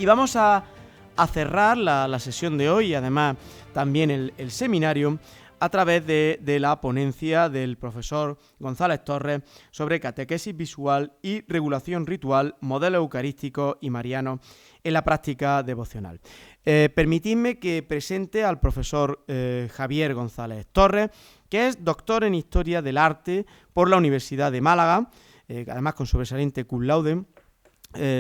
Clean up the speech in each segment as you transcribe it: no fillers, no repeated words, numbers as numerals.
Y vamos a cerrar la sesión de hoy y además también el seminario a través de la ponencia del profesor González Torres sobre catequesis visual y regulación ritual, modelo eucarístico y mariano en la práctica devocional. Permitidme que presente al profesor Javier González Torres, que es doctor en Historia del Arte por la Universidad de Málaga, además con sobresaliente cum laude.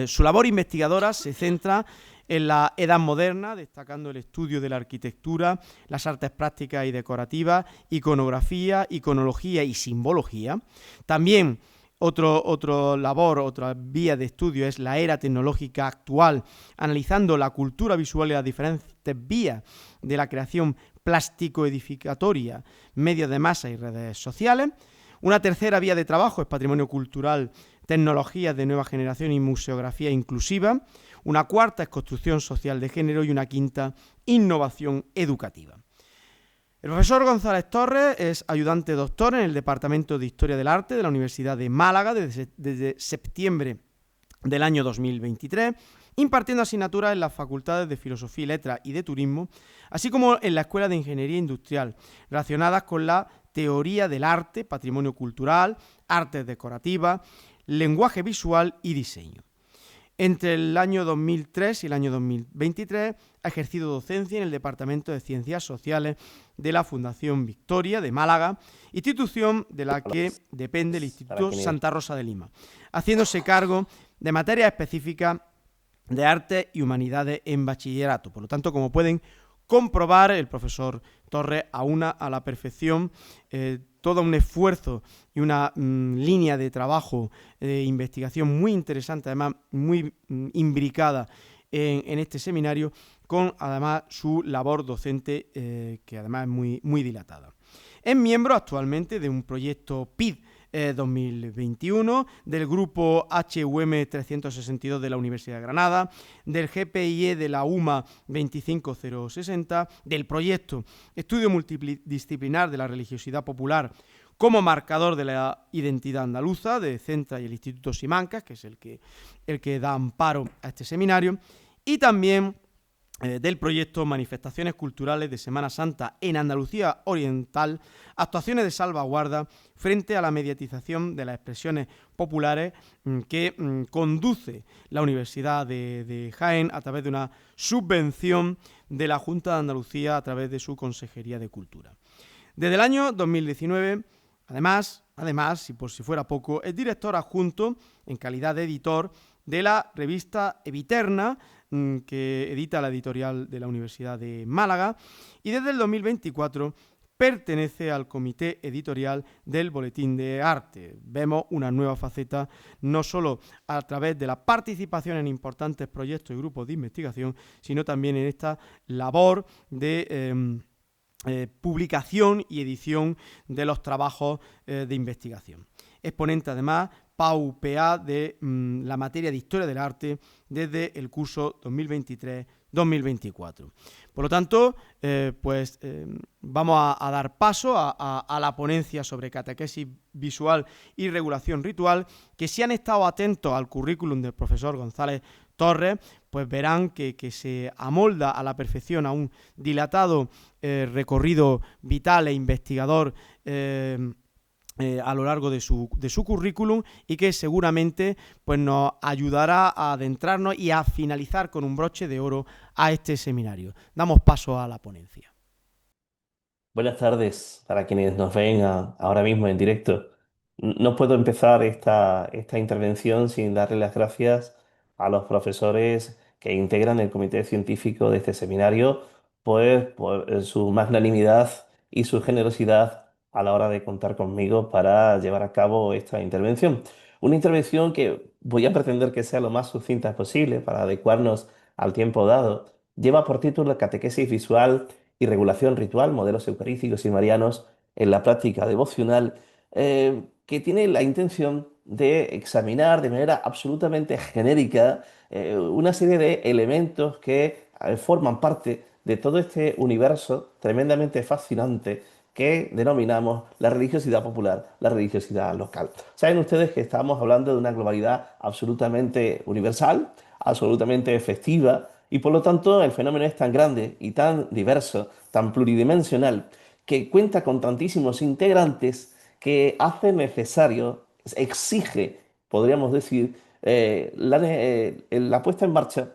Su labor investigadora se centra en la Edad Moderna, destacando el estudio de la arquitectura, las artes prácticas y decorativas, iconografía, iconología y simbología. También otra vía de estudio es la era tecnológica actual, analizando la cultura visual y las diferentes vías de la creación plástico-edificatoria, medios de masa y redes sociales. Una tercera vía de trabajo es patrimonio cultural, tecnologías de nueva generación y museografía inclusiva. Una cuarta es construcción social de género y una quinta, innovación educativa. El profesor González Torres es ayudante doctor en el Departamento de Historia del Arte de la Universidad de Málaga desde septiembre del año 2023, impartiendo asignaturas en las facultades de Filosofía y Letras y de Turismo, así como en la Escuela de Ingeniería Industrial, relacionadas con la teoría del arte, patrimonio cultural, artes decorativas, lenguaje visual y diseño. Entre el año 2003 y el año 2023 ha ejercido docencia en el Departamento de Ciencias Sociales de la Fundación Victoria de Málaga, institución de la que depende el Instituto Santa Rosa de Lima, haciéndose cargo de materias específicas de Artes y Humanidades en bachillerato. Por lo tanto, como pueden comprobar, el profesor Torres aúna a la perfección todo un esfuerzo y una línea de trabajo de investigación muy interesante, además muy imbricada en este seminario, con además su labor docente que además es muy dilatada. Es miembro actualmente de un proyecto PID 2021, del grupo HUM 362 de la Universidad de Granada, del GPIE de la UMA 25060, del proyecto Estudio Multidisciplinar de la Religiosidad Popular como marcador de la identidad andaluza de Centra y el Instituto Simancas, que es el que da amparo a este seminario, y también del proyecto Manifestaciones Culturales de Semana Santa en Andalucía Oriental, actuaciones de salvaguarda frente a la mediatización de las expresiones populares que conduce la Universidad de Jaén a través de una subvención de la Junta de Andalucía a través de su Consejería de Cultura. Desde el año 2019, además, y por si fuera poco, es director adjunto en calidad de editor de la revista Eviterna, que edita la editorial de la Universidad de Málaga, y desde el 2024 pertenece al comité editorial del Boletín de Arte. Vemos una nueva faceta, no solo a través de la participación en importantes proyectos y grupos de investigación, sino también en esta labor de publicación y edición de los trabajos de investigación. Es ponente además PAU-PA de la materia de Historia del Arte desde el curso 2023-2024. Por lo tanto, vamos a dar paso a la ponencia sobre catequesis visual y regulación ritual, que si han estado atentos al currículum del profesor González Torres, pues verán que se amolda a la perfección a un dilatado recorrido vital e investigador a lo largo de su currículum, y que seguramente pues, nos ayudará a adentrarnos y a finalizar con un broche de oro a este seminario. Damos paso a la ponencia. Buenas tardes para quienes nos ven ahora mismo en directo. No puedo empezar esta intervención sin darle las gracias a los profesores que integran el comité científico de este seminario, pues por su magnanimidad y su generosidad a la hora de contar conmigo para llevar a cabo esta intervención. Una intervención que voy a pretender que sea lo más sucinta posible para adecuarnos al tiempo dado. Lleva por título Catequesis visual y regulación ritual, modelos eucarísticos y marianos en la práctica devocional, que tiene la intención de examinar de manera absolutamente genérica una serie de elementos que forman parte de todo este universo tremendamente fascinante que denominamos la religiosidad popular, la religiosidad local. Saben ustedes que estamos hablando de una globalidad absolutamente universal, absolutamente efectiva y por lo tanto el fenómeno es tan grande y tan diverso, tan pluridimensional, que cuenta con tantísimos integrantes que hace necesario, exige, podríamos decir, la puesta en marcha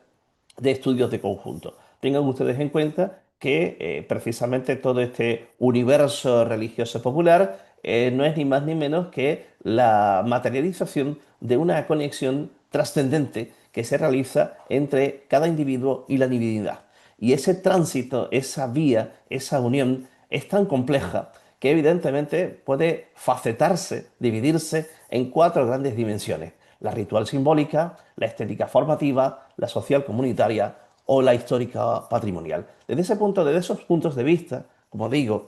de estudios de conjunto. Tengan ustedes en cuenta que precisamente todo este universo religioso popular no es ni más ni menos que la materialización de una conexión trascendente que se realiza entre cada individuo y la divinidad. Y ese tránsito, esa vía, esa unión es tan compleja que evidentemente puede facetarse, dividirse en cuatro grandes dimensiones: la ritual simbólica, la estética formativa, la social comunitaria o la histórica patrimonial. Desde esos puntos de vista, como digo,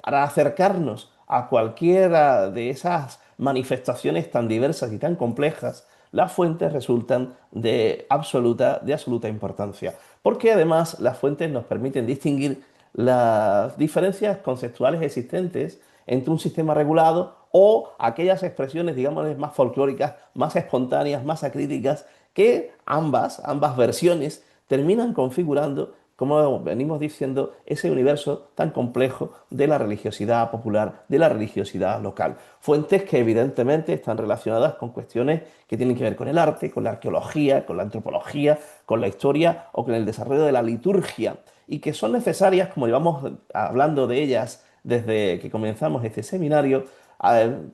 para acercarnos a cualquiera de esas manifestaciones tan diversas y tan complejas, las fuentes resultan de absoluta importancia, porque además las fuentes nos permiten distinguir las diferencias conceptuales existentes entre un sistema regulado o aquellas expresiones, digamos, más folclóricas, más espontáneas, más acríticas, que ambas versiones terminan configurando, como venimos diciendo, ese universo tan complejo de la religiosidad popular, de la religiosidad local. Fuentes que evidentemente están relacionadas con cuestiones que tienen que ver con el arte, con la arqueología, con la antropología, con la historia o con el desarrollo de la liturgia, y que son necesarias, como llevamos hablando de ellas desde que comenzamos este seminario,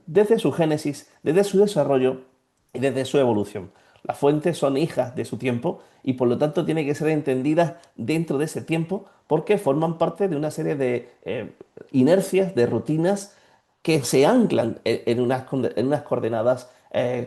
desde su génesis, desde su desarrollo y desde su evolución. Las fuentes son hijas de su tiempo y por lo tanto tienen que ser entendidas dentro de ese tiempo porque forman parte de una serie de inercias, de rutinas que se anclan en unas coordenadas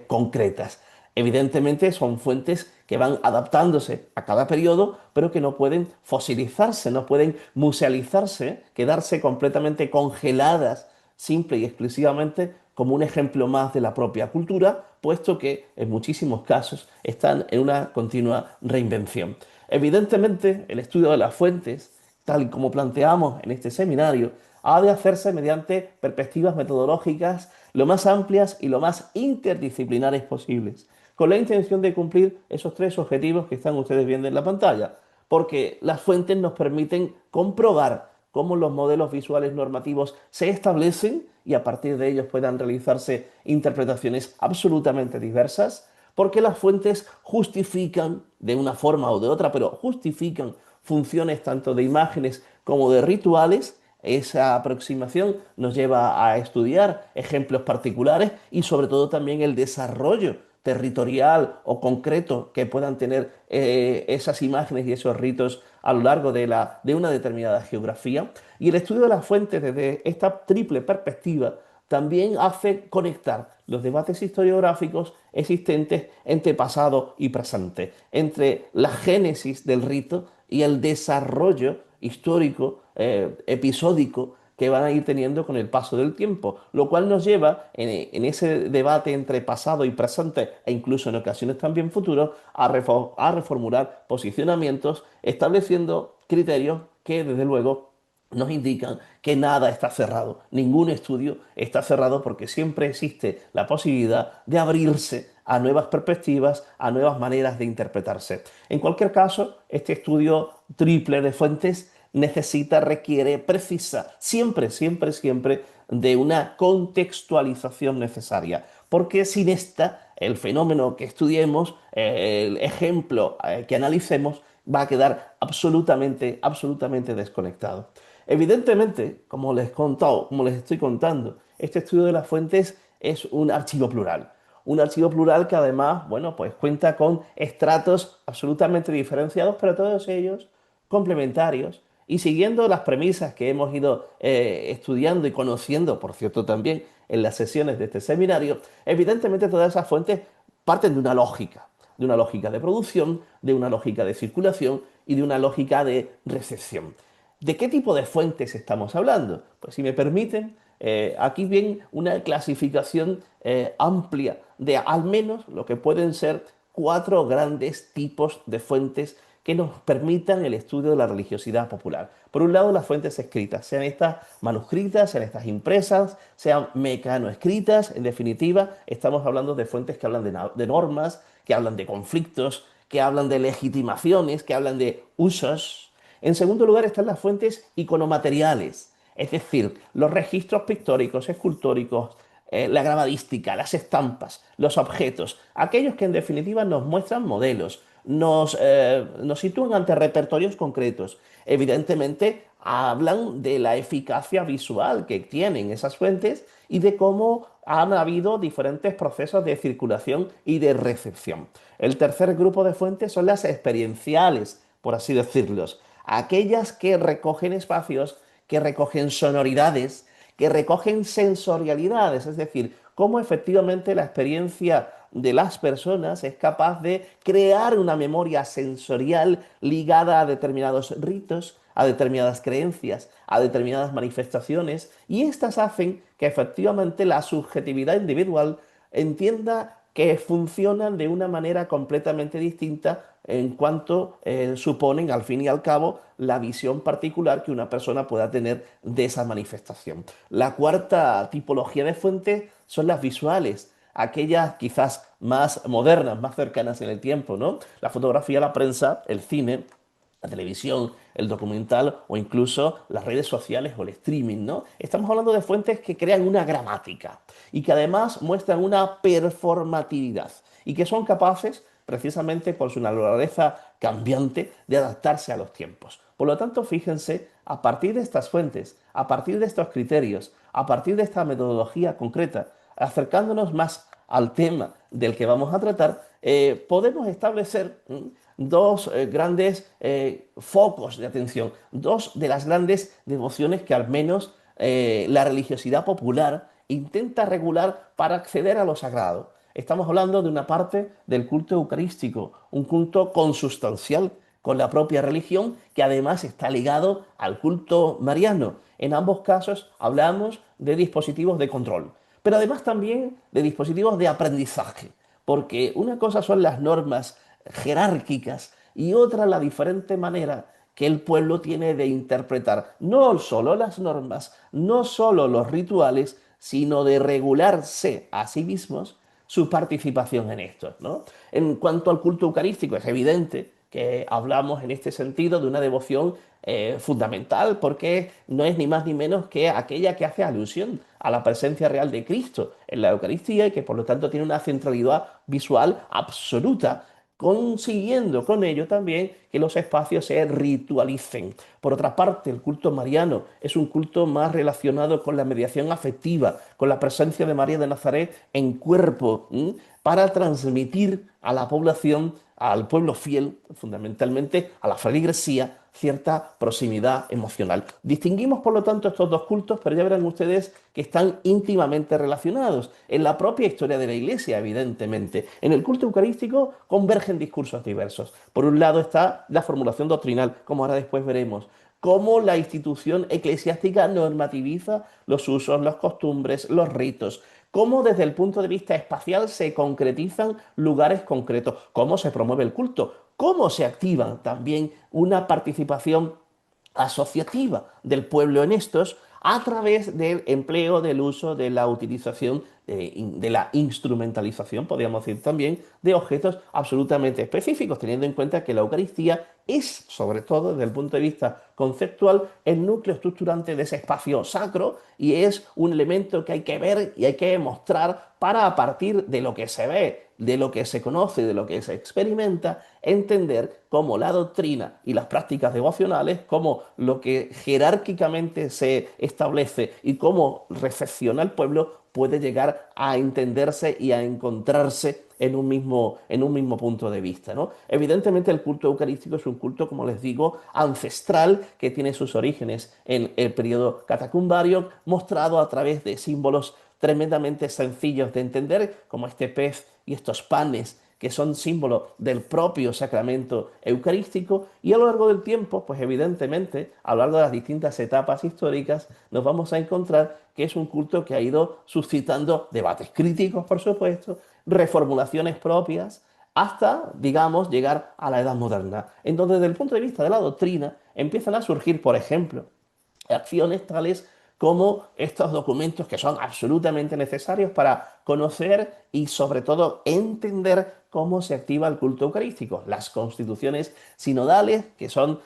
concretas. Evidentemente son fuentes que van adaptándose a cada periodo, pero que no pueden fosilizarse, no pueden musealizarse, quedarse completamente congeladas simple y exclusivamente como un ejemplo más de la propia cultura, puesto que en muchísimos casos están en una continua reinvención. Evidentemente, el estudio de las fuentes, tal y como planteamos en este seminario, ha de hacerse mediante perspectivas metodológicas lo más amplias y lo más interdisciplinares posibles, con la intención de cumplir esos tres objetivos que están ustedes viendo en la pantalla, porque las fuentes nos permiten comprobar cómo los modelos visuales normativos se establecen y a partir de ellos puedan realizarse interpretaciones absolutamente diversas, porque las fuentes justifican de una forma o de otra, pero justifican funciones tanto de imágenes como de rituales. Esa aproximación nos lleva a estudiar ejemplos particulares y sobre todo también el desarrollo territorial o concreto que puedan tener esas imágenes y esos ritos a lo largo de una determinada geografía. Y el estudio de las fuentes desde esta triple perspectiva también hace conectar los debates historiográficos existentes entre pasado y presente, entre la génesis del rito y el desarrollo histórico, episódico, que van a ir teniendo con el paso del tiempo, lo cual nos lleva en ese debate entre pasado y presente e incluso en ocasiones también futuro a reformular posicionamientos estableciendo criterios que desde luego nos indican que nada está cerrado, ningún estudio está cerrado porque siempre existe la posibilidad de abrirse a nuevas perspectivas, a nuevas maneras de interpretarse. En cualquier caso, este estudio triple de fuentes requiere, precisa, siempre, siempre, siempre de una contextualización necesaria, porque sin esta, el fenómeno que estudiemos, el ejemplo que analicemos, va a quedar absolutamente, absolutamente desconectado. Evidentemente, como les estoy contando, este estudio de las fuentes es un archivo plural. Un archivo plural que además, bueno, pues cuenta con estratos absolutamente diferenciados, pero todos ellos complementarios y siguiendo las premisas que hemos ido estudiando y conociendo, por cierto, también en las sesiones de este seminario. Evidentemente todas esas fuentes parten de una lógica de producción, de una lógica de circulación y de una lógica de recepción. ¿De qué tipo de fuentes estamos hablando? Pues si me permiten, aquí viene una clasificación amplia de al menos lo que pueden ser cuatro grandes tipos de fuentes que nos permitan el estudio de la religiosidad popular. Por un lado, las fuentes escritas, sean estas manuscritas, sean estas impresas, sean mecanoescritas. En definitiva, estamos hablando de fuentes que hablan de normas, que hablan de conflictos, que hablan de legitimaciones, que hablan de usos. En segundo lugar están las fuentes iconomateriales, es decir, los registros pictóricos, escultóricos, la grabadística, las estampas, los objetos, aquellos que en definitiva nos muestran modelos, nos sitúan ante repertorios concretos. Evidentemente, hablan de la eficacia visual que tienen esas fuentes y de cómo han habido diferentes procesos de circulación y de recepción. El tercer grupo de fuentes son las experienciales, por así decirlos, aquellas que recogen espacios, que recogen sonoridades, que recogen sensorialidades, es decir, cómo efectivamente la experiencia de las personas es capaz de crear una memoria sensorial ligada a determinados ritos, a determinadas creencias, a determinadas manifestaciones, y estas hacen que efectivamente la subjetividad individual entienda que funcionan de una manera completamente distinta en cuanto suponen, al fin y al cabo, la visión particular que una persona pueda tener de esa manifestación. La cuarta tipología de fuentes son las visuales, aquellas quizás más modernas, más cercanas en el tiempo, ¿no? La fotografía, la prensa, el cine, la televisión, el documental o incluso las redes sociales o el streaming, ¿no? Estamos hablando de fuentes que crean una gramática y que además muestran una performatividad y que son capaces, precisamente por su naturaleza cambiante, de adaptarse a los tiempos. Por lo tanto, fíjense, a partir de estas fuentes, a partir de estos criterios, a partir de esta metodología concreta, acercándonos más al tema del que vamos a tratar, podemos establecer dos grandes focos de atención, dos de las grandes devociones que al menos la religiosidad popular intenta regular para acceder a lo sagrado. Estamos hablando de una parte del culto eucarístico, un culto consustancial con la propia religión que además está ligado al culto mariano. En ambos casos hablamos de dispositivos de control, pero además también de dispositivos de aprendizaje, porque una cosa son las normas jerárquicas y otra la diferente manera que el pueblo tiene de interpretar no solo las normas, no solo los rituales, sino de regularse a sí mismos su participación en estos, ¿no? En cuanto al culto eucarístico, es evidente que hablamos en este sentido de una devoción fundamental, porque no es ni más ni menos que aquella que hace alusión a la presencia real de Cristo en la Eucaristía y que por lo tanto tiene una centralidad visual absoluta, consiguiendo con ello también que los espacios se ritualicen. Por otra parte, el culto mariano es un culto más relacionado con la mediación afectiva, con la presencia de María de Nazaret en cuerpo, para transmitir a la población, al pueblo fiel, fundamentalmente a la feligresía, cierta proximidad emocional. Distinguimos, por lo tanto, estos dos cultos, pero ya verán ustedes que están íntimamente relacionados en la propia historia de la Iglesia, evidentemente. En el culto eucarístico convergen discursos diversos. Por un lado está la formulación doctrinal, como ahora después veremos, cómo la institución eclesiástica normativiza los usos, las costumbres, los ritos, cómo desde el punto de vista espacial se concretizan lugares concretos, cómo se promueve el culto, cómo se activa también una participación asociativa del pueblo en estos a través del empleo, del uso, de la utilización, de la instrumentalización, podríamos decir también, de objetos absolutamente específicos, teniendo en cuenta que la Eucaristía es, sobre todo desde el punto de vista conceptual, el núcleo estructurante de ese espacio sacro y es un elemento que hay que ver y hay que mostrar para, a partir de lo que se ve, de lo que se conoce, de lo que se experimenta, entender cómo la doctrina y las prácticas devocionales, cómo lo que jerárquicamente se establece y cómo recepciona el pueblo puede llegar a entenderse y a encontrarse en un mismo punto de vista, ¿no? Evidentemente el culto eucarístico es un culto, como les digo, ancestral, que tiene sus orígenes en el periodo catacumbario, mostrado a través de símbolos tremendamente sencillos de entender, como este pez y estos panes, que son símbolos del propio sacramento eucarístico, y a lo largo del tiempo, pues evidentemente, a lo largo de las distintas etapas históricas, nos vamos a encontrar que es un culto que ha ido suscitando debates críticos, por supuesto, reformulaciones propias, hasta, digamos, llegar a la Edad Moderna, en donde desde el punto de vista de la doctrina empiezan a surgir, por ejemplo, acciones tales como estos documentos que son absolutamente necesarios para conocer y sobre todo entender cómo se activa el culto eucarístico. Las constituciones sinodales, que son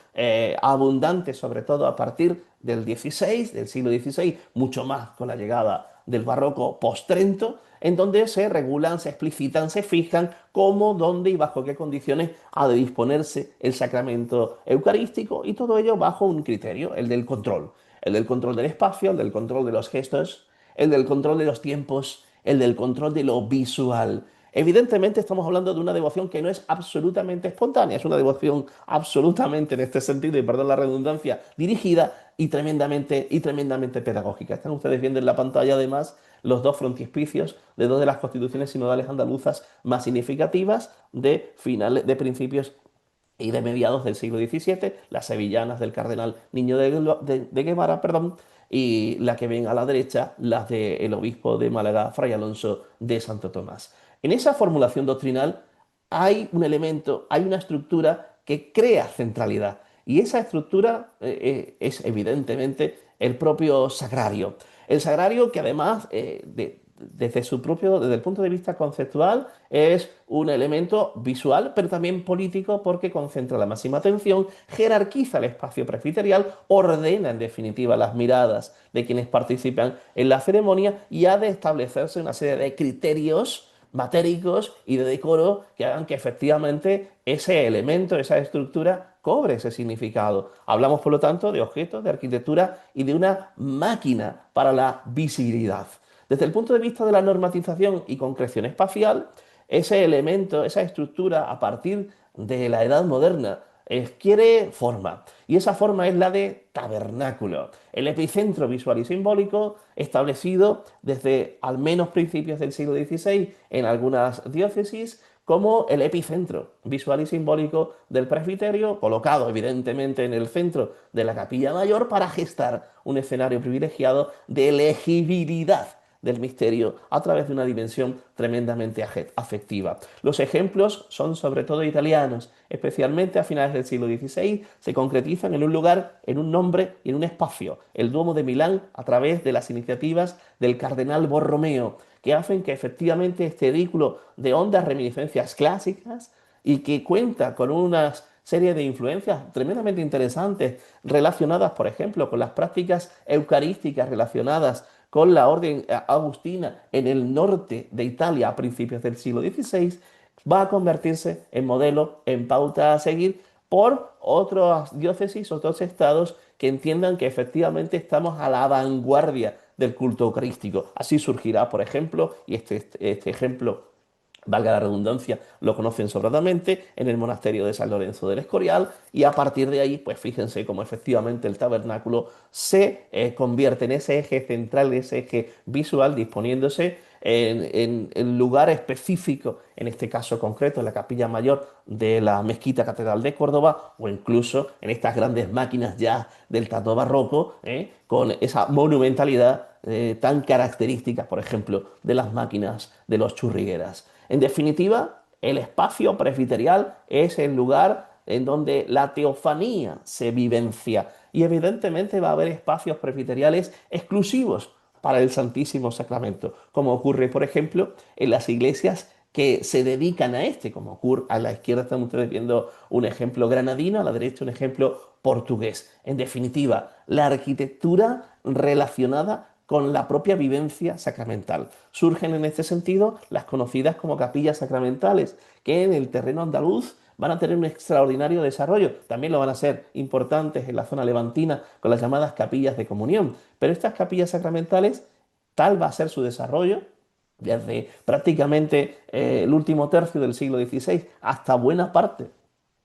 abundantes sobre todo a partir del XVI, del siglo XVI, mucho más con la llegada del barroco post-Trento, en donde se regulan, se explicitan, se fijan cómo, dónde y bajo qué condiciones ha de disponerse el sacramento eucarístico, y todo ello bajo un criterio, el del control del espacio, el del control de los gestos, el del control de los tiempos, el del control de lo visual. Evidentemente estamos hablando de una devoción que no es absolutamente espontánea, es una devoción absolutamente, en este sentido, y perdón la redundancia, dirigida y tremendamente pedagógica. Están ustedes viendo en la pantalla además los dos frontispicios de dos de las constituciones sinodales andaluzas más significativas de principios y de mediados del siglo XVII, las sevillanas del cardenal Niño de Guevara, perdón, y la que ven a la derecha, las del obispo de Málaga, Fray Alonso de Santo Tomás. En esa formulación doctrinal hay un elemento, hay una estructura que crea centralidad, y esa estructura es evidentemente el propio sagrario. El sagrario que además desde el punto de vista conceptual, es un elemento visual, pero también político, porque concentra la máxima atención, jerarquiza el espacio presbiterial, ordena en definitiva las miradas de quienes participan en la ceremonia, y ha de establecerse una serie de criterios matéricos y de decoro que hagan que efectivamente ese elemento, esa estructura, cobre ese significado. Hablamos, por lo tanto, de objetos, de arquitectura y de una máquina para la visibilidad. Desde el punto de vista de la normatización y concreción espacial, ese elemento, esa estructura, a partir de la Edad Moderna, adquiere forma. Y esa forma es la de tabernáculo, el epicentro visual y simbólico establecido desde al menos principios del siglo XVI en algunas diócesis como el epicentro visual y simbólico del presbiterio, colocado evidentemente en el centro de la capilla mayor para gestar un escenario privilegiado de legibilidad del misterio a través de una dimensión tremendamente afectiva. Los ejemplos son sobre todo italianos, especialmente a finales del siglo XVI, se concretizan en un lugar, en un nombre y en un espacio, el Duomo de Milán, a través de las iniciativas del cardenal Borromeo, que hacen que efectivamente este edículo de hondas reminiscencias clásicas y que cuenta con unas serie de influencias tremendamente interesantes relacionadas, por ejemplo, con las prácticas eucarísticas relacionadas con la orden agustina en el norte de Italia a principios del siglo XVI, va a convertirse en modelo, en pauta a seguir por otras diócesis, otros estados que entiendan que efectivamente estamos a la vanguardia del culto eucarístico. Así surgirá, por ejemplo, y este ejemplo, valga la redundancia, lo conocen sobradamente en el monasterio de San Lorenzo del Escorial, y a partir de ahí, pues fíjense cómo efectivamente el tabernáculo se convierte en ese eje central, en ese eje visual, disponiéndose en el lugar específico, en este caso concreto, en la capilla mayor de la Mezquita Catedral de Córdoba, o incluso en estas grandes máquinas ya del tardío barroco, con esa monumentalidad tan característica, por ejemplo, de las máquinas de los churrigueras. En definitiva, el espacio presbiterial es el lugar en donde la teofanía se vivencia, y evidentemente va a haber espacios presbiteriales exclusivos para el Santísimo Sacramento, como ocurre, por ejemplo, en las iglesias que se dedican a este, como ocurre a la izquierda, están ustedes viendo un ejemplo granadino, a la derecha un ejemplo portugués. En definitiva, la arquitectura relacionada con la propia vivencia sacramental. Surgen en este sentido las conocidas como capillas sacramentales, que en el terreno andaluz van a tener un extraordinario desarrollo. También lo van a ser importantes en la zona levantina con las llamadas capillas de comunión. Pero estas capillas sacramentales, tal va a ser su desarrollo, desde prácticamente el último tercio del siglo XVI hasta buena parte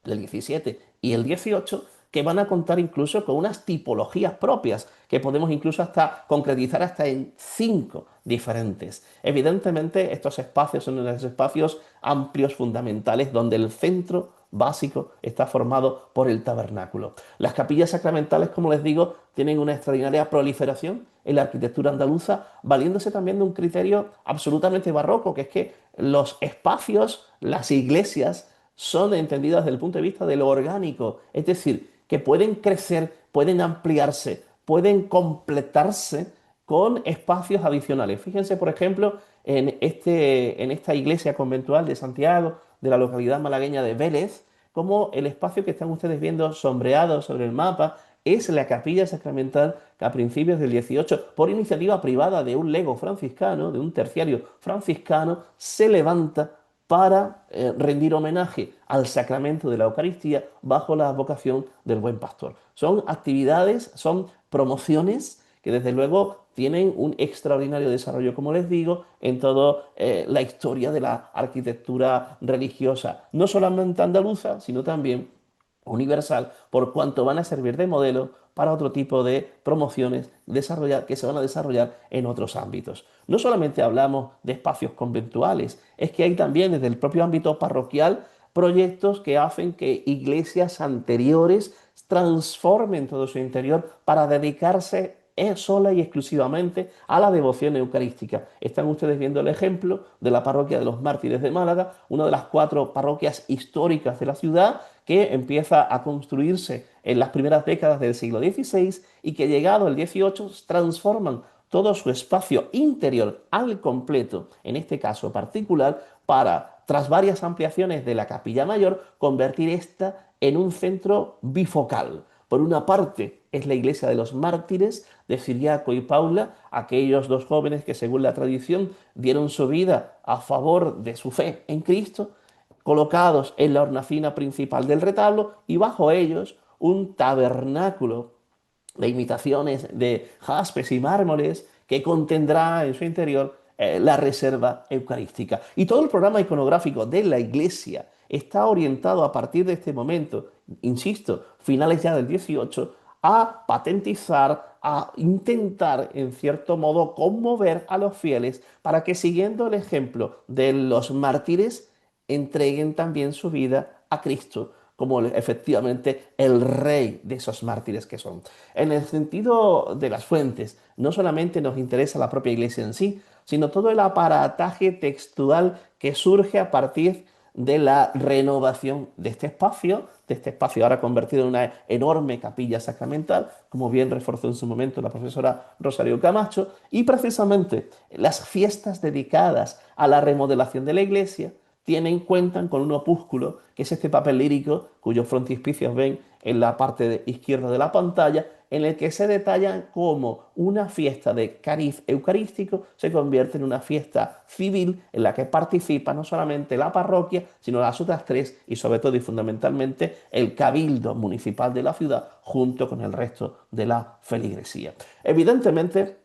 del XVII y el XVIII, que van a contar incluso con unas tipologías propias, que podemos incluso hasta concretizar hasta en 5 diferentes. Evidentemente, estos espacios son unos espacios amplios, fundamentales, donde el centro básico está formado por el tabernáculo. Las capillas sacramentales, como les digo, tienen una extraordinaria proliferación en la arquitectura andaluza, valiéndose también de un criterio absolutamente barroco, que es que los espacios, las iglesias, son entendidas desde el punto de vista de lo orgánico, es decir, que pueden crecer, pueden ampliarse, pueden completarse con espacios adicionales. Fíjense, por ejemplo, en esta iglesia conventual de Santiago de la localidad malagueña de Vélez, como el espacio que están ustedes viendo sombreado sobre el mapa es la capilla sacramental que a principios del 18, por iniciativa privada de un lego franciscano, de un terciario franciscano, se levanta para rendir homenaje al sacramento de la Eucaristía bajo la vocación del Buen Pastor. Son actividades, son promociones que desde luego tienen un extraordinario desarrollo, como les digo, en toda la historia de la arquitectura religiosa, no solamente andaluza, sino también universal, por cuanto van a servir de modelo para otro tipo de promociones que se van a desarrollar en otros ámbitos. No solamente hablamos de espacios conventuales, es que hay también desde el propio ámbito parroquial proyectos que hacen que iglesias anteriores transformen todo su interior para dedicarse sola y exclusivamente a la devoción eucarística. Están ustedes viendo el ejemplo de la parroquia de los Mártires de Málaga, una de las 4 parroquias históricas de la ciudad que empieza a construirse en las primeras décadas del siglo XVI y que llegado el XVIII transforman todo su espacio interior al completo, en este caso particular, para, tras varias ampliaciones de la capilla mayor, convertir esta en un centro bifocal. Por una parte es la iglesia de los mártires de Ciriaco y Paula, aquellos 2 jóvenes que según la tradición dieron su vida a favor de su fe en Cristo, colocados en la hornacina principal del retablo y bajo ellos un tabernáculo de imitaciones de jaspes y mármoles que contendrá en su interior la reserva eucarística. Y todo el programa iconográfico de la iglesia está orientado a partir de este momento, insisto, finales ya del 18, a patentizar, a intentar, en cierto modo, conmover a los fieles para que, siguiendo el ejemplo de los mártires, entreguen también su vida a Cristo como efectivamente el rey de esos mártires que son. En el sentido de las fuentes, no solamente nos interesa la propia iglesia en sí, sino todo el aparataje textual que surge a partir de la renovación de este espacio ahora convertido en una enorme capilla sacramental, como bien reforzó en su momento la profesora Rosario Camacho, y precisamente las fiestas dedicadas a la remodelación de la iglesia cuentan con un opúsculo, que es este papel lírico, cuyos frontispicios ven en la parte izquierda de la pantalla, en el que se detalla cómo una fiesta de cariz eucarístico se convierte en una fiesta civil en la que participa no solamente la parroquia, sino las otras 3 y sobre todo y fundamentalmente el cabildo municipal de la ciudad junto con el resto de la feligresía. Evidentemente,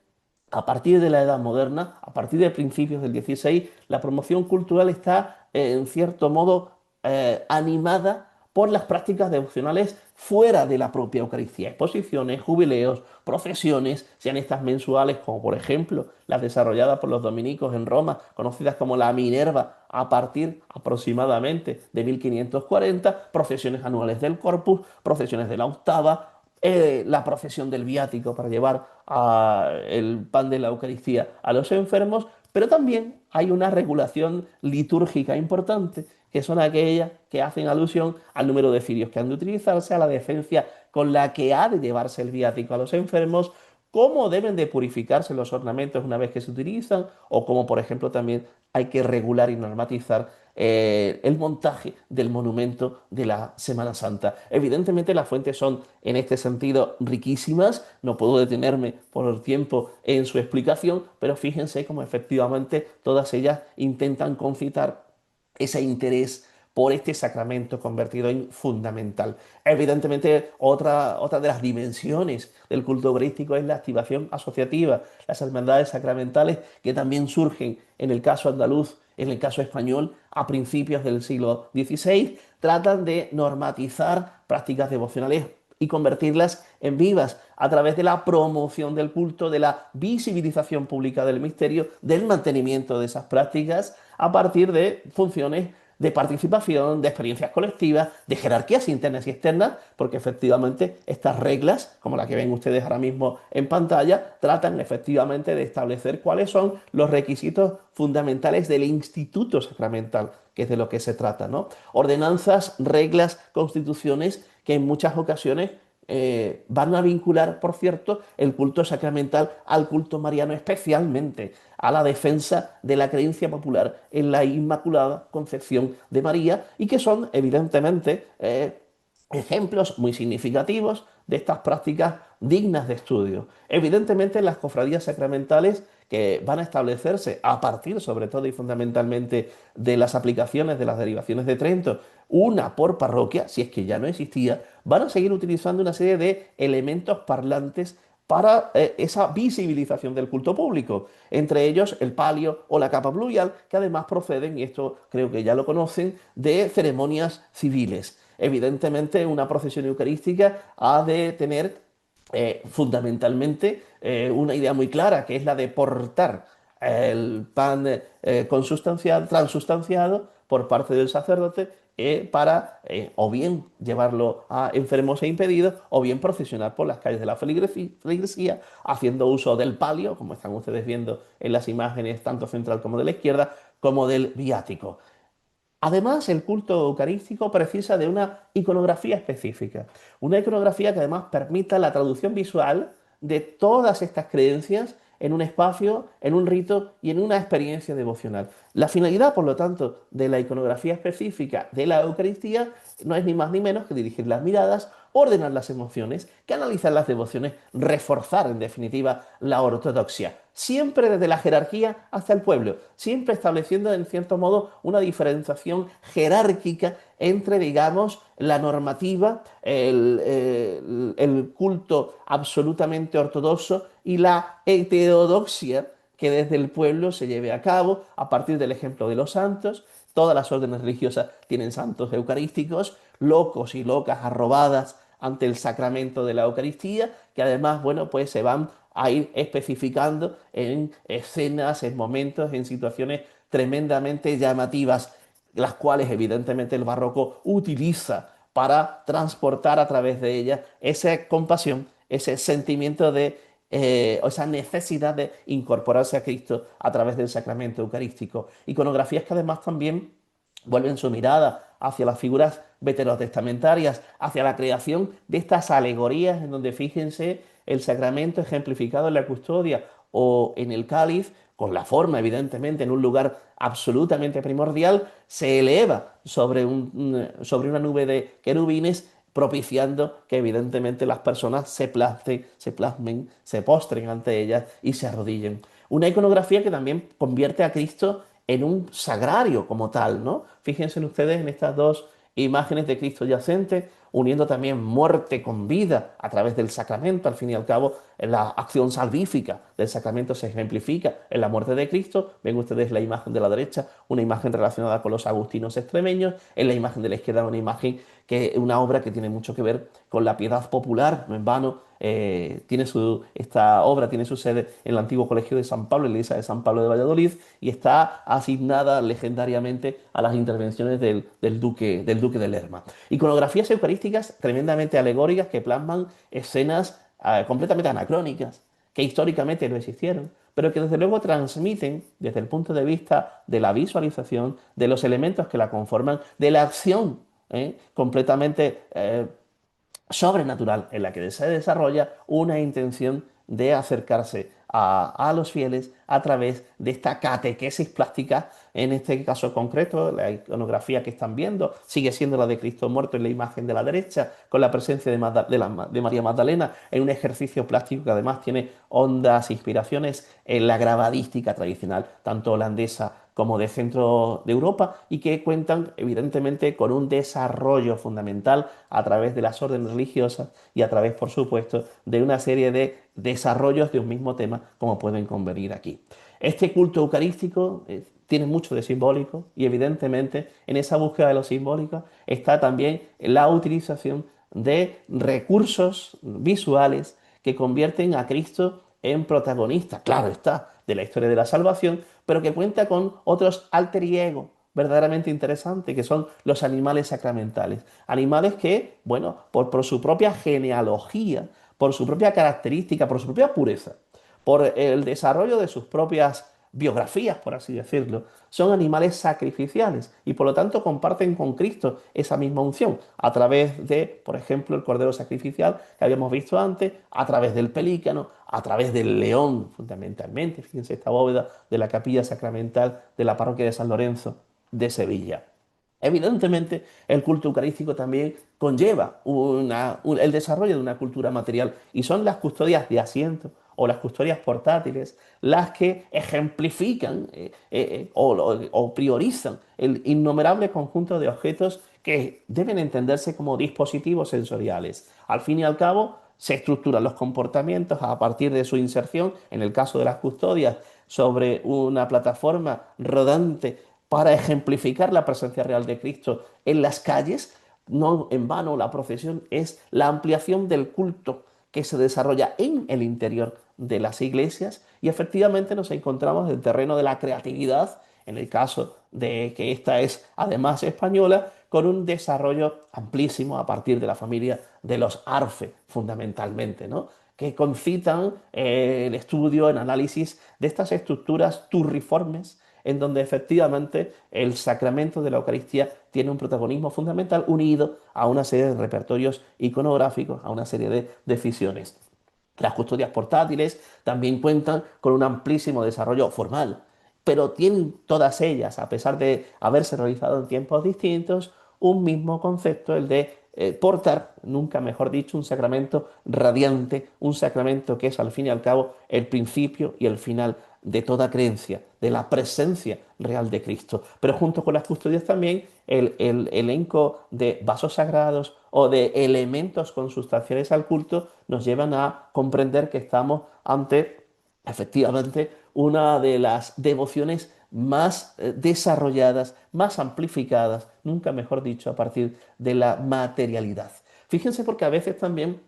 a partir de la Edad Moderna, a partir de principios del XVI, la promoción cultural está, en cierto modo, animada por las prácticas devocionales fuera de la propia Eucaristía. Exposiciones, jubileos, procesiones, sean estas mensuales, como por ejemplo las desarrolladas por los dominicos en Roma, conocidas como la Minerva, a partir aproximadamente de 1540, procesiones anuales del Corpus, procesiones de la Octava, la procesión del viático para llevar el pan de la Eucaristía a los enfermos, pero también hay una regulación litúrgica importante, que son aquellas que hacen alusión al número de cirios que han de utilizarse, a la decencia con la que ha de llevarse el viático a los enfermos, cómo deben de purificarse los ornamentos una vez que se utilizan, o cómo, por ejemplo, también hay que regular y normatizar el montaje del monumento de la Semana Santa. Evidentemente las fuentes son en este sentido riquísimas, no puedo detenerme por el tiempo en su explicación, pero fíjense cómo efectivamente todas ellas intentan concitar ese interés por este sacramento convertido en fundamental. Evidentemente, otra de las dimensiones del culto eucarístico es la activación asociativa, las hermandades sacramentales que también surgen en el caso andaluz, en el caso español, a principios del siglo XVI, tratan de normatizar prácticas devocionales y convertirlas en vivas a través de la promoción del culto, de la visibilización pública del misterio, del mantenimiento de esas prácticas a partir de funciones de participación, de experiencias colectivas, de jerarquías internas y externas, porque efectivamente estas reglas, como la que ven ustedes ahora mismo en pantalla, tratan efectivamente de establecer cuáles son los requisitos fundamentales del instituto sacramental, que es de lo que se trata, ¿no? Ordenanzas, reglas, constituciones que en muchas ocasiones van a vincular, por cierto, el culto sacramental al culto mariano, especialmente a la defensa de la creencia popular en la Inmaculada Concepción de María, y que son, evidentemente, ejemplos muy significativos de estas prácticas dignas de estudio. Evidentemente, las cofradías sacramentales que van a establecerse a partir, sobre todo y fundamentalmente, de las aplicaciones de las derivaciones de Trento, una por parroquia, si es que ya no existía, van a seguir utilizando una serie de elementos parlantes para esa visibilización del culto público, entre ellos el palio o la capa pluvial, que además proceden, y esto creo que ya lo conocen, de ceremonias civiles. Evidentemente, una procesión eucarística ha de tener fundamentalmente una idea muy clara, que es la de portar el pan transustanciado por parte del sacerdote para o bien llevarlo a enfermos e impedidos o bien procesionar por las calles de la feligresía haciendo uso del palio, como están ustedes viendo en las imágenes tanto central como de la izquierda, como del viático. Además, el culto eucarístico precisa de una iconografía específica, una iconografía que además permita la traducción visual de todas estas creencias en un espacio, en un rito y en una experiencia devocional. La finalidad, por lo tanto, de la iconografía específica de la Eucaristía no es ni más ni menos que dirigir las miradas, ordenar las emociones, canalizar las devociones, reforzar, en definitiva, la ortodoxia. Siempre desde la jerarquía hasta el pueblo, siempre estableciendo, en cierto modo, una diferenciación jerárquica entre, digamos, la normativa, el culto absolutamente ortodoxo y la heterodoxia que desde el pueblo se lleve a cabo a partir del ejemplo de los santos. Todas las órdenes religiosas tienen santos eucarísticos, locos y locas arrobadas ante el sacramento de la Eucaristía, que además, bueno, pues se van a ir especificando en escenas, en momentos, en situaciones tremendamente llamativas, las cuales evidentemente el barroco utiliza para transportar a través de ellas esa compasión, ese sentimiento de o esa necesidad de incorporarse a Cristo a través del sacramento eucarístico. Iconografías que además también vuelven su mirada hacia las figuras veterotestamentarias, hacia la creación de estas alegorías en donde, fíjense, el sacramento ejemplificado en la custodia o en el cáliz, con la forma, evidentemente, en un lugar absolutamente primordial, se eleva sobre una nube de querubines, propiciando que evidentemente las personas se plasmen, se postren ante ellas y se arrodillen. Una iconografía que también convierte a Cristo en un sagrario como tal, ¿no? Fíjense ustedes en estas dos imágenes de Cristo yacente, uniendo también muerte con vida a través del sacramento. Al fin y al cabo, la acción salvífica del sacramento se ejemplifica en la muerte de Cristo. Ven ustedes la imagen de la derecha, una imagen relacionada con los agustinos extremeños, en la imagen de la izquierda una imagen una obra que tiene mucho que ver con la piedad popular, no en vano. Esta obra tiene su sede en el antiguo colegio de San Pablo, en la iglesia de San Pablo de Valladolid, y está asignada legendariamente a las intervenciones del duque de Lerma. Iconografías eucarísticas tremendamente alegóricas que plasman escenas completamente anacrónicas, que históricamente no existieron, pero que desde luego transmiten, desde el punto de vista de la visualización, de los elementos que la conforman, de la acción completamente sobrenatural en la que se desarrolla una intención de acercarse a los fieles a través de esta catequesis plástica. En este caso concreto, la iconografía que están viendo sigue siendo la de Cristo muerto en la imagen de la derecha, con la presencia de María Magdalena en un ejercicio plástico que además tiene hondas inspiraciones en la grabadística tradicional, tanto holandesa como de centro de Europa, y que cuentan evidentemente con un desarrollo fundamental a través de las órdenes religiosas y a través, por supuesto, de una serie de desarrollos de un mismo tema, como pueden convenir aquí. Este culto eucarístico tiene mucho de simbólico, y evidentemente en esa búsqueda de lo simbólico está también la utilización de recursos visuales que convierten a Cristo en protagonista, claro está, de la historia de la salvación, pero que cuenta con otros alter ego verdaderamente interesantes, que son los animales sacramentales. Animales que, bueno, por su propia genealogía, por su propia característica, por su propia pureza, por el desarrollo de sus propias biografías, por así decirlo, son animales sacrificiales y por lo tanto comparten con Cristo esa misma unción a través de, por ejemplo, el cordero sacrificial que habíamos visto antes, a través del pelícano, a través del león, fundamentalmente. Fíjense esta bóveda de la capilla sacramental de la parroquia de San Lorenzo de Sevilla. Evidentemente, el culto eucarístico también conlleva el desarrollo de una cultura material y son las custodias de asiento o las custodias portátiles las que ejemplifican o priorizan el innumerable conjunto de objetos que deben entenderse como dispositivos sensoriales. Al fin y al cabo, se estructuran los comportamientos a partir de su inserción, en el caso de las custodias, sobre una plataforma rodante para ejemplificar la presencia real de Cristo en las calles. No en vano la procesión es la ampliación del culto que se desarrolla en el interior de las iglesias y efectivamente nos encontramos en el terreno de la creatividad, en el caso de que esta es además española, con un desarrollo amplísimo a partir de la familia de los Arfe, fundamentalmente, ¿no? Que concitan el estudio, el análisis de estas estructuras turriformes en donde efectivamente el sacramento de la Eucaristía tiene un protagonismo fundamental unido a una serie de repertorios iconográficos, a una serie de decisiones. Las custodias portátiles también cuentan con un amplísimo desarrollo formal, pero tienen todas ellas, a pesar de haberse realizado en tiempos distintos, un mismo concepto, el de portar, nunca mejor dicho, un sacramento radiante, un sacramento que es al fin y al cabo el principio y el final de toda creencia, de la presencia real de Cristo. Pero junto con las custodias también el elenco de vasos sagrados o de elementos consustanciales al culto nos llevan a comprender que estamos ante, efectivamente, una de las devociones más desarrolladas, más amplificadas, nunca mejor dicho, a partir de la materialidad. Fíjense porque a veces también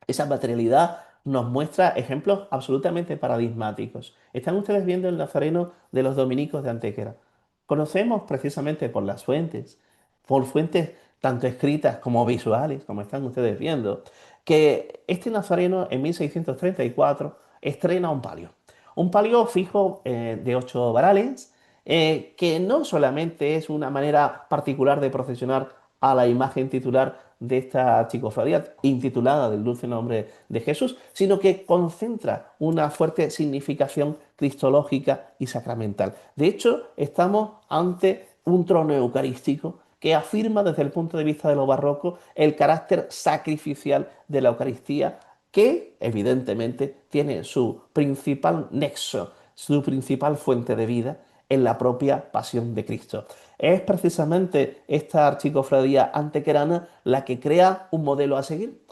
esa materialidad nos muestra ejemplos absolutamente paradigmáticos. Están ustedes viendo el Nazareno de los dominicos de Antequera. Conocemos precisamente por fuentes tanto escritas como visuales, como están ustedes viendo, que este Nazareno en 1634 estrena un palio. Un palio fijo de 8 varales, que no solamente es una manera particular de procesionar a la imagen titular de esta chicofradía intitulada del dulce nombre de Jesús, sino que concentra una fuerte significación cristológica y sacramental. De hecho, estamos ante un trono eucarístico que afirma desde el punto de vista de lo barroco el carácter sacrificial de la Eucaristía, que evidentemente tiene su principal nexo, su principal fuente de vida en la propia pasión de Cristo. Es precisamente esta archicofradía antequerana la que crea un modelo a seguir,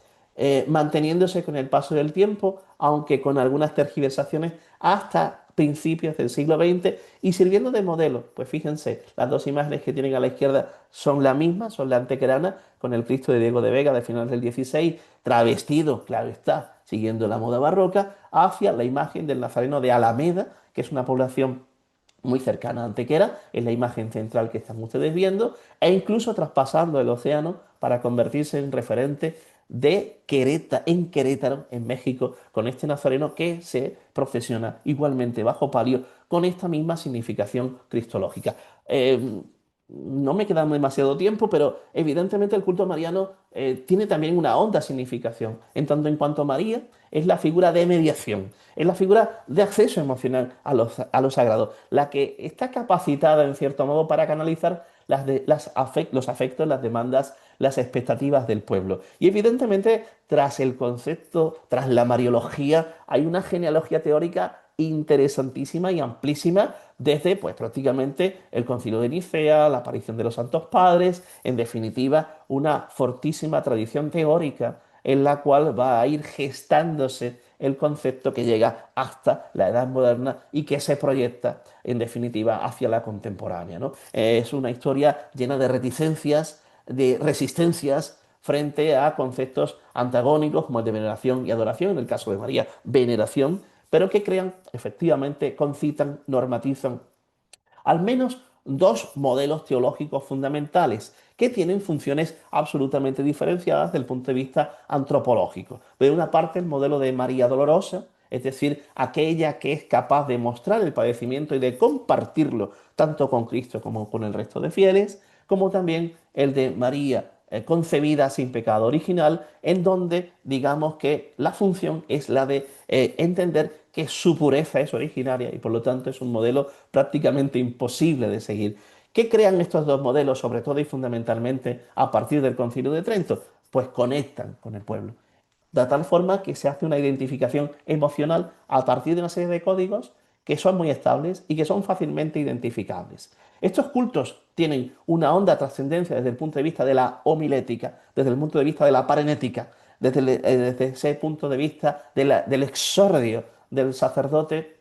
manteniéndose con el paso del tiempo, aunque con algunas tergiversaciones, hasta principios del siglo XX y sirviendo de modelo. Pues fíjense, las dos imágenes que tienen a la izquierda son la misma, son la antequerana, con el Cristo de Diego de Vega de finales del XVI, travestido, claro está, siguiendo la moda barroca, hacia la imagen del Nazareno de Alameda, que es una población muy cercana a Antequera, es la imagen central que están ustedes viendo, e incluso traspasando el océano para convertirse en referente de Querétaro, en México, con este nazareno que se procesiona igualmente bajo palio con esta misma significación cristológica. No me queda demasiado tiempo, pero evidentemente el culto mariano tiene también una honda significación, en tanto en cuanto María es la figura de mediación, es la figura de acceso emocional a lo sagrado, la que está capacitada en cierto modo para canalizar los afectos, las demandas, las expectativas del pueblo. Y evidentemente tras el concepto, tras la mariología, hay una genealogía teórica interesantísima y amplísima desde pues prácticamente el Concilio de Nicea, la aparición de los Santos Padres, en definitiva una fortísima tradición teórica en la cual va a ir gestándose el concepto que llega hasta la Edad Moderna y que se proyecta en definitiva hacia la contemporánea, ¿no? Es una historia llena de reticencias, de resistencias frente a conceptos antagónicos como el de veneración y adoración, en el caso de María, veneración, pero que crean, efectivamente, concitan, normatizan al menos dos modelos teológicos fundamentales que tienen funciones absolutamente diferenciadas desde el punto de vista antropológico. De una parte, el modelo de María Dolorosa, es decir, aquella que es capaz de mostrar el padecimiento y de compartirlo tanto con Cristo como con el resto de fieles, como también el de María, concebida sin pecado original, en donde digamos que la función es la de entender que su pureza es originaria y por lo tanto es un modelo prácticamente imposible de seguir. ¿Qué crean estos dos modelos, sobre todo y fundamentalmente a partir del Concilio de Trento? Pues conectan con el pueblo. De tal forma que se hace una identificación emocional a partir de una serie de códigos que son muy estables y que son fácilmente identificables. Estos cultos tienen una honda trascendencia desde el punto de vista de la homilética, desde el punto de vista de la parenética, desde ese punto de vista del exordio del sacerdote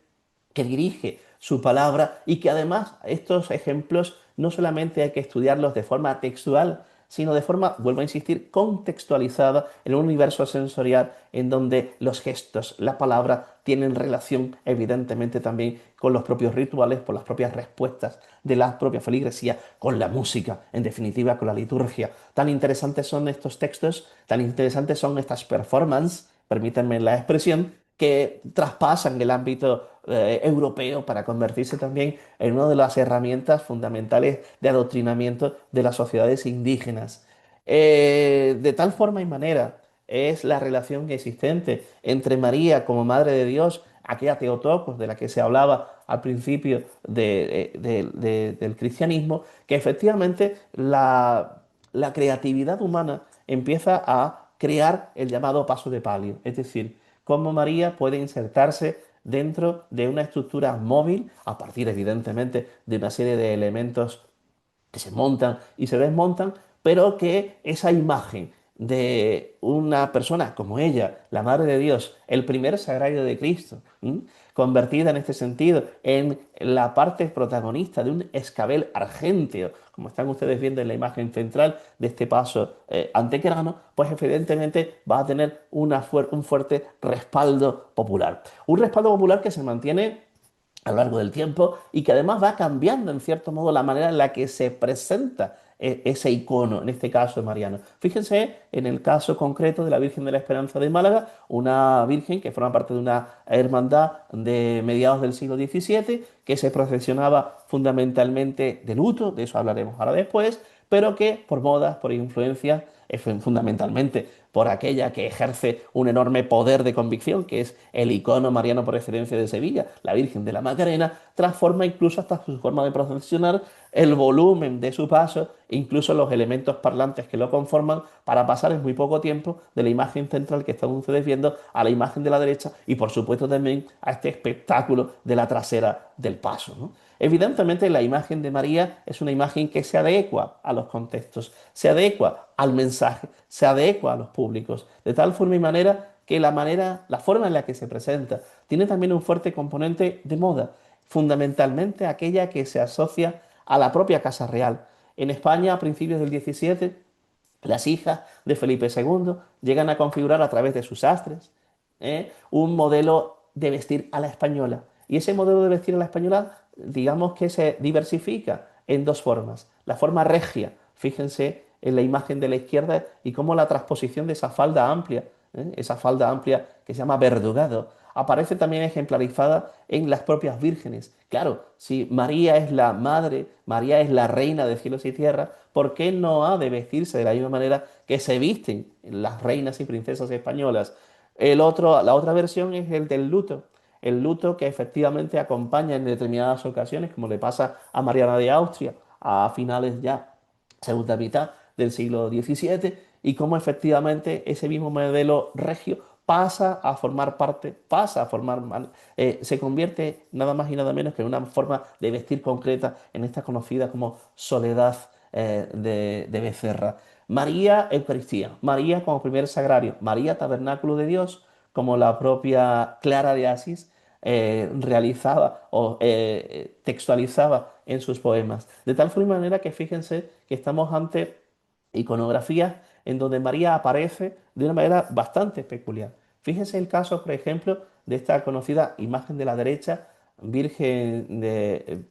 que dirige su palabra y que además estos ejemplos no solamente hay que estudiarlos de forma textual, sino de forma, vuelvo a insistir, contextualizada en un universo sensorial en donde los gestos, la palabra, tienen relación evidentemente también con los propios rituales, por las propias respuestas de la propia feligresía, con la música, en definitiva con la liturgia. Tan interesantes son estos textos, tan interesantes son estas performances, permítanme la expresión, que traspasan el ámbito europeo para convertirse también en una de las herramientas fundamentales de adoctrinamiento de las sociedades indígenas. De tal forma y manera es la relación existente entre María como Madre de Dios, aquella Theotokos de la que se hablaba al principio del cristianismo, que efectivamente la creatividad humana empieza a crear el llamado paso de palio, es decir, cómo María puede insertarse dentro de una estructura móvil, a partir evidentemente de una serie de elementos que se montan y se desmontan, pero que esa imagen de una persona como ella, la Madre de Dios, el primer sagrario de Cristo, convertida en este sentido en la parte protagonista de un escabel argenteo, como están ustedes viendo en la imagen central de este paso antequerano, pues evidentemente va a tener un fuerte respaldo popular. Un respaldo popular que se mantiene a lo largo del tiempo y que además va cambiando en cierto modo la manera en la que se presenta ese icono, en este caso de Mariano. Fíjense en el caso concreto de la Virgen de la Esperanza de Málaga, una virgen que forma parte de una hermandad de mediados del siglo XVII, que se procesionaba fundamentalmente de luto, de eso hablaremos ahora después, pero que por modas, por influencias, fundamentalmente por aquella que ejerce un enorme poder de convicción, que es el icono mariano por excelencia de Sevilla, la Virgen de la Macarena, transforma incluso hasta su forma de procesionar, el volumen de su paso, incluso los elementos parlantes que lo conforman, para pasar en muy poco tiempo de la imagen central que están ustedes viendo a la imagen de la derecha y por supuesto también a este espectáculo de la trasera del paso, ¿no? Evidentemente la imagen de María es una imagen que se adecua a los contextos, se adecua al mensaje, se adecua a los públicos, de tal forma y manera que la forma en la que se presenta, tiene también un fuerte componente de moda, fundamentalmente aquella que se asocia a la propia Casa Real. En España, a principios del 17, las hijas de Felipe II llegan a configurar a través de sus sastres un modelo de vestir a la española. Y ese modelo de vestir a la española, digamos que se diversifica en dos formas. La forma regia, fíjense en la imagen de la izquierda y cómo la transposición de esa falda amplia que se llama verdugado, aparece también ejemplarizada en las propias vírgenes. Claro, si María es la madre, María es la reina de cielos y tierra, ¿por qué no ha de vestirse de la misma manera que se visten las reinas y princesas españolas? La otra versión es el luto que efectivamente acompaña en determinadas ocasiones, como le pasa a Mariana de Austria a finales ya segunda mitad del siglo XVII, y cómo efectivamente ese mismo modelo regio se convierte nada más y nada menos que en una forma de vestir concreta en esta conocida como soledad de Becerra. María Eucaristía, María como primer sagrario, María tabernáculo de Dios, como la propia Clara de Asís realizaba o textualizaba en sus poemas. De tal forma y manera que fíjense que estamos ante iconografías en donde María aparece de una manera bastante peculiar. Fíjense el caso, por ejemplo, de esta conocida imagen de la derecha, Virgen de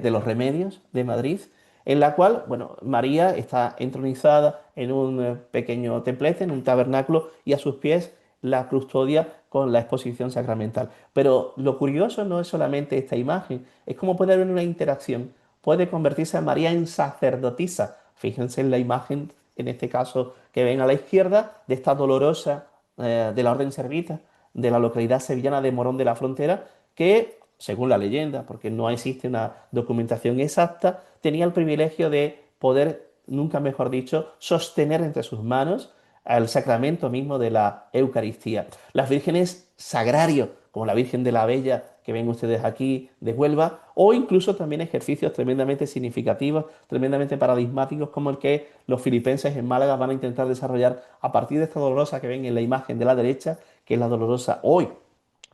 los Remedios de Madrid, en la cual, bueno, María está entronizada en un pequeño templete, en un tabernáculo, y a sus pies la custodia con la exposición sacramental. Pero lo curioso no es solamente esta imagen, es cómo puede haber una interacción. Puede convertirse a María en sacerdotisa. Fíjense en la imagen, en este caso que ven a la izquierda, de esta dolorosa de la Orden Servita, de la localidad sevillana de Morón de la Frontera, que, según la leyenda, porque no existe una documentación exacta, tenía el privilegio de poder, nunca mejor dicho, sostener entre sus manos el sacramento mismo de la Eucaristía. Las vírgenes sagrario, como la Virgen de la Bella que ven ustedes aquí de Huelva, o incluso también ejercicios tremendamente significativos, tremendamente paradigmáticos, como el que los filipenses en Málaga van a intentar desarrollar a partir de esta dolorosa que ven en la imagen de la derecha, que es la dolorosa hoy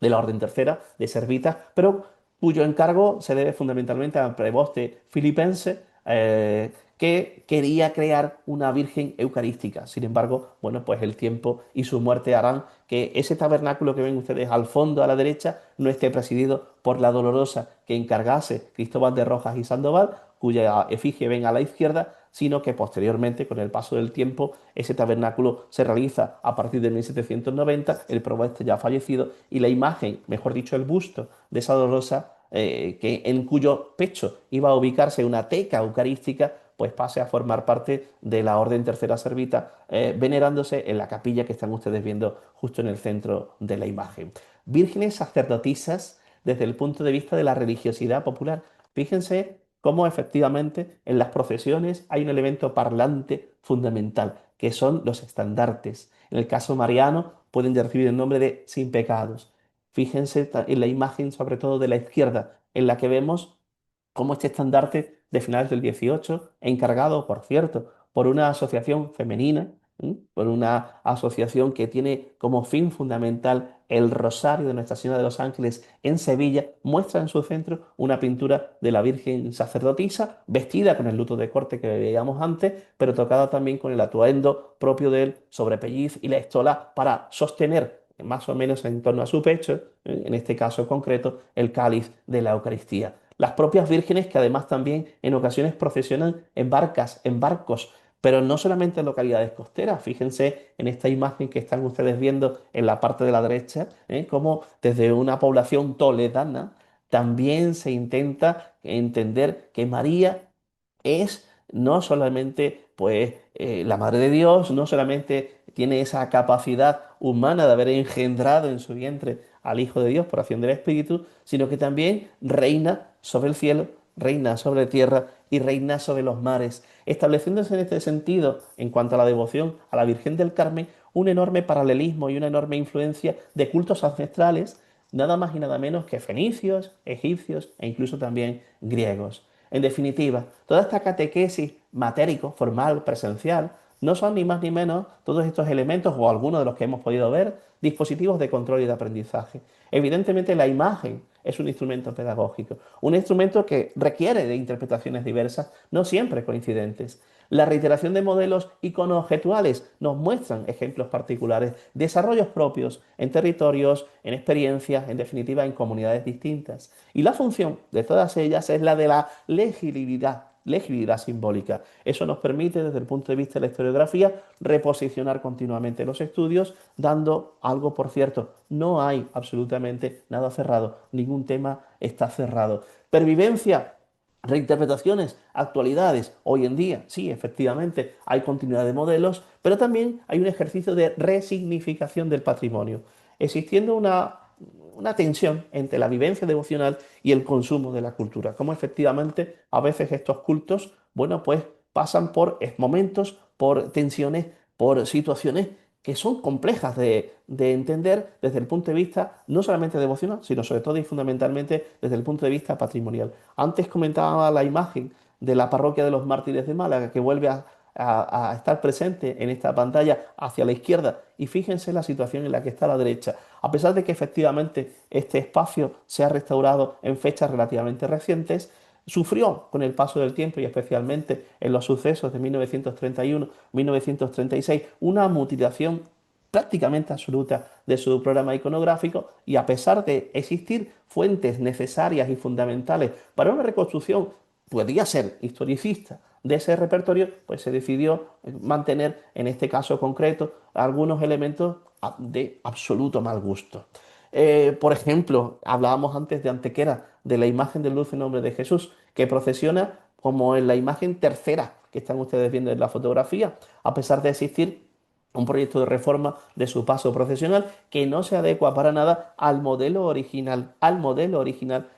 de la Orden Tercera de Servitas, pero cuyo encargo se debe fundamentalmente al preboste filipense que quería crear una Virgen Eucarística. Sin embargo, bueno, pues el tiempo y su muerte harán que ese tabernáculo que ven ustedes al fondo a la derecha no esté presidido por la dolorosa que encargase Cristóbal de Rojas y Sandoval, cuya efigie ven a la izquierda, sino que posteriormente, con el paso del tiempo, ese tabernáculo se realiza a partir de 1790, el proboste ya ha fallecido, y la imagen, mejor dicho, el busto de esa dolorosa, en cuyo pecho iba a ubicarse una teca eucarística, pues pase a formar parte de la Orden Tercera Servita, venerándose en la capilla que están ustedes viendo justo en el centro de la imagen. Vírgenes sacerdotisas desde el punto de vista de la religiosidad popular. Fíjense cómo efectivamente en las procesiones hay un elemento parlante fundamental, que son los estandartes. En el caso mariano pueden recibir el nombre de sin pecados. Fíjense en la imagen, sobre todo de la izquierda, en la que vemos cómo este estandarte de finales del 18, encargado, por cierto, por una asociación femenina, por una asociación que tiene como fin fundamental el Rosario de Nuestra Señora de los Ángeles en Sevilla, muestra en su centro una pintura de la Virgen sacerdotisa, vestida con el luto de corte que veíamos antes, pero tocada también con el atuendo propio del sobrepelliz y la estola para sostener más o menos en torno a su pecho, en este caso concreto, el cáliz de la Eucaristía. Las propias vírgenes que además también en ocasiones procesionan en barcas, en barcos, pero no solamente en localidades costeras. Fíjense en esta imagen que están ustedes viendo en la parte de la derecha, como desde una población toledana también se intenta entender que María es no solamente pues la Madre de Dios, no solamente tiene esa capacidad humana de haber engendrado en su vientre al Hijo de Dios por acción del Espíritu, sino que también reina sobre el cielo, reina sobre la tierra y reina sobre los mares, estableciéndose en este sentido, en cuanto a la devoción a la Virgen del Carmen, un enorme paralelismo y una enorme influencia de cultos ancestrales, nada más y nada menos que fenicios, egipcios e incluso también griegos. En definitiva, toda esta catequesis matérico, formal, presencial, no son ni más ni menos todos estos elementos o algunos de los que hemos podido ver, dispositivos de control y de aprendizaje. Evidentemente la imagen es un instrumento pedagógico, un instrumento que requiere de interpretaciones diversas, no siempre coincidentes. La reiteración de modelos iconoobjetuales nos muestran ejemplos particulares, desarrollos propios en territorios, en experiencias, en definitiva en comunidades distintas. Y la función de todas ellas es la de la legibilidad simbólica. Eso nos permite, desde el punto de vista de la historiografía, reposicionar continuamente los estudios, dando algo, por cierto, no hay absolutamente nada cerrado, ningún tema está cerrado. Pervivencia, reinterpretaciones, actualidades, hoy en día, sí, efectivamente, hay continuidad de modelos, pero también hay un ejercicio de resignificación del patrimonio, existiendo una tensión entre la vivencia devocional y el consumo de la cultura, como efectivamente a veces estos cultos, bueno, pues pasan por momentos, por tensiones, por situaciones que son complejas de entender desde el punto de vista no solamente devocional, sino sobre todo y fundamentalmente desde el punto de vista patrimonial. Antes comentaba la imagen de la parroquia de los Mártires de Málaga, que vuelve a estar presente en esta pantalla hacia la izquierda, y fíjense la situación en la que está a la derecha. A pesar de que efectivamente este espacio se ha restaurado en fechas relativamente recientes, sufrió con el paso del tiempo y especialmente en los sucesos de 1931-1936 una mutilación prácticamente absoluta de su programa iconográfico, y a pesar de existir fuentes necesarias y fundamentales para una reconstrucción, podría ser historicista, de ese repertorio, pues se decidió mantener, en este caso concreto, algunos elementos de absoluto mal gusto. Por ejemplo, hablábamos antes de Antequera, de la imagen del dulce nombre de Jesús, que procesiona como en la imagen tercera que están ustedes viendo en la fotografía, a pesar de existir un proyecto de reforma de su paso procesional que no se adecua para nada al modelo original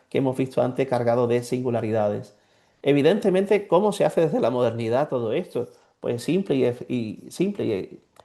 que hemos visto antes cargado de singularidades. Evidentemente, ¿cómo se hace desde la modernidad todo esto? Pues simple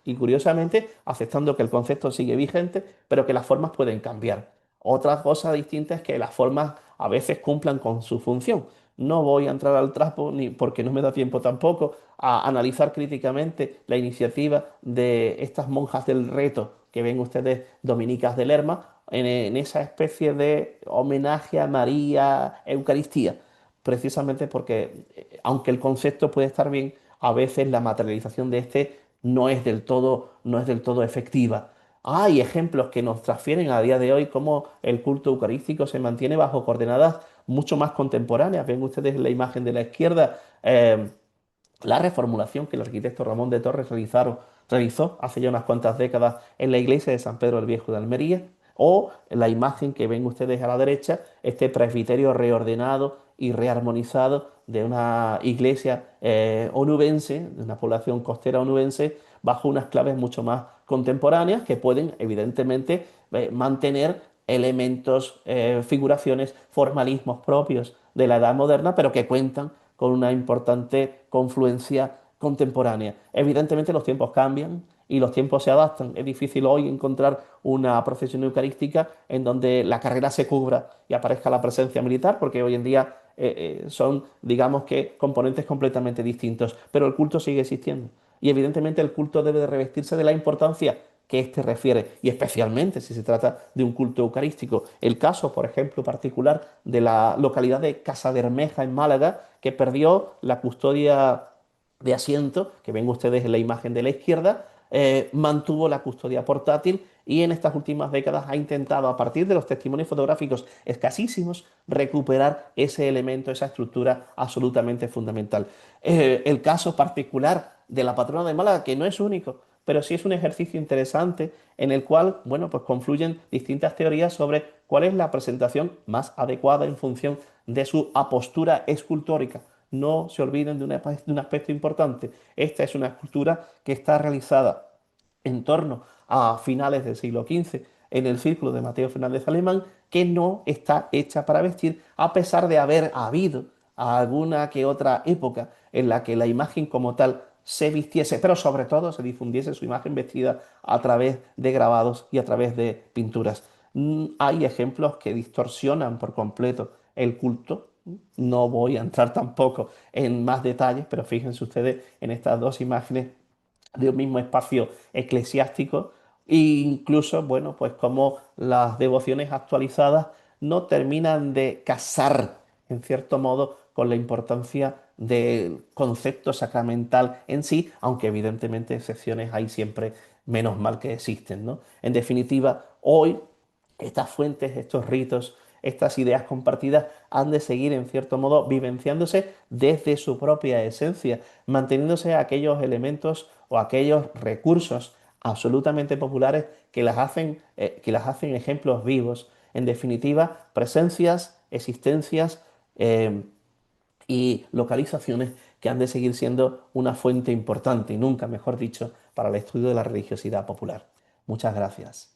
y curiosamente aceptando que el concepto sigue vigente, pero que las formas pueden cambiar. Otra cosa distinta es que las formas a veces cumplan con su función. No voy a entrar al trapo, ni porque no me da tiempo tampoco, a analizar críticamente la iniciativa de estas monjas del reto que ven ustedes, dominicas de Lerma, en esa especie de homenaje a María Eucaristía, precisamente porque, aunque el concepto puede estar bien, a veces la materialización de este no es del todo efectiva. Hay ejemplos que nos transfieren a día de hoy cómo el culto eucarístico se mantiene bajo coordenadas mucho más contemporáneas. Ven ustedes en la imagen de la izquierda la reformulación que el arquitecto Ramón de Torres realizó hace ya unas cuantas décadas en la iglesia de San Pedro el Viejo de Almería, o la imagen que ven ustedes a la derecha, este presbiterio reordenado y rearmonizado de una iglesia onubense, de una población costera onubense, bajo unas claves mucho más contemporáneas que pueden evidentemente mantener elementos, figuraciones, formalismos propios de la edad moderna, pero que cuentan con una importante confluencia contemporánea. Evidentemente los tiempos cambian y los tiempos se adaptan. Es difícil hoy encontrar una procesión eucarística en donde la carrera se cubra y aparezca la presencia militar, porque hoy en día son, digamos que, componentes completamente distintos, pero el culto sigue existiendo. Y evidentemente el culto debe de revestirse de la importancia que éste refiere, y especialmente si se trata de un culto eucarístico. El caso, por ejemplo, particular de la localidad de Casabermeja en Málaga, que perdió la custodia de asiento, que ven ustedes en la imagen de la izquierda, mantuvo la custodia portátil y en estas últimas décadas ha intentado, a partir de los testimonios fotográficos escasísimos, recuperar ese elemento, esa estructura absolutamente fundamental. El caso particular de la patrona de Málaga, que no es único, pero sí es un ejercicio interesante en el cual, bueno, pues confluyen distintas teorías sobre cuál es la presentación más adecuada en función de su apostura escultórica. No se olviden de un aspecto importante. Esta es una escultura que está realizada en torno a finales del siglo XV en el círculo de Mateo Fernández Alemán, que no está hecha para vestir, a pesar de haber habido alguna que otra época en la que la imagen como tal se vistiese, pero sobre todo se difundiese su imagen vestida a través de grabados y a través de pinturas. Hay ejemplos que distorsionan por completo el culto. No voy a entrar tampoco en más detalles, pero fíjense ustedes en estas dos imágenes de un mismo espacio eclesiástico e incluso, bueno, pues como las devociones actualizadas no terminan de casar, en cierto modo, con la importancia del concepto sacramental en sí, aunque evidentemente excepciones hay siempre, menos mal que existen, ¿no? En definitiva, hoy estas fuentes, estos ritos, estas ideas compartidas han de seguir en cierto modo vivenciándose desde su propia esencia, manteniéndose aquellos elementos o aquellos recursos absolutamente populares que las hacen ejemplos vivos. En definitiva, presencias, existencias y localizaciones que han de seguir siendo una fuente importante y nunca, mejor dicho, para el estudio de la religiosidad popular. Muchas gracias.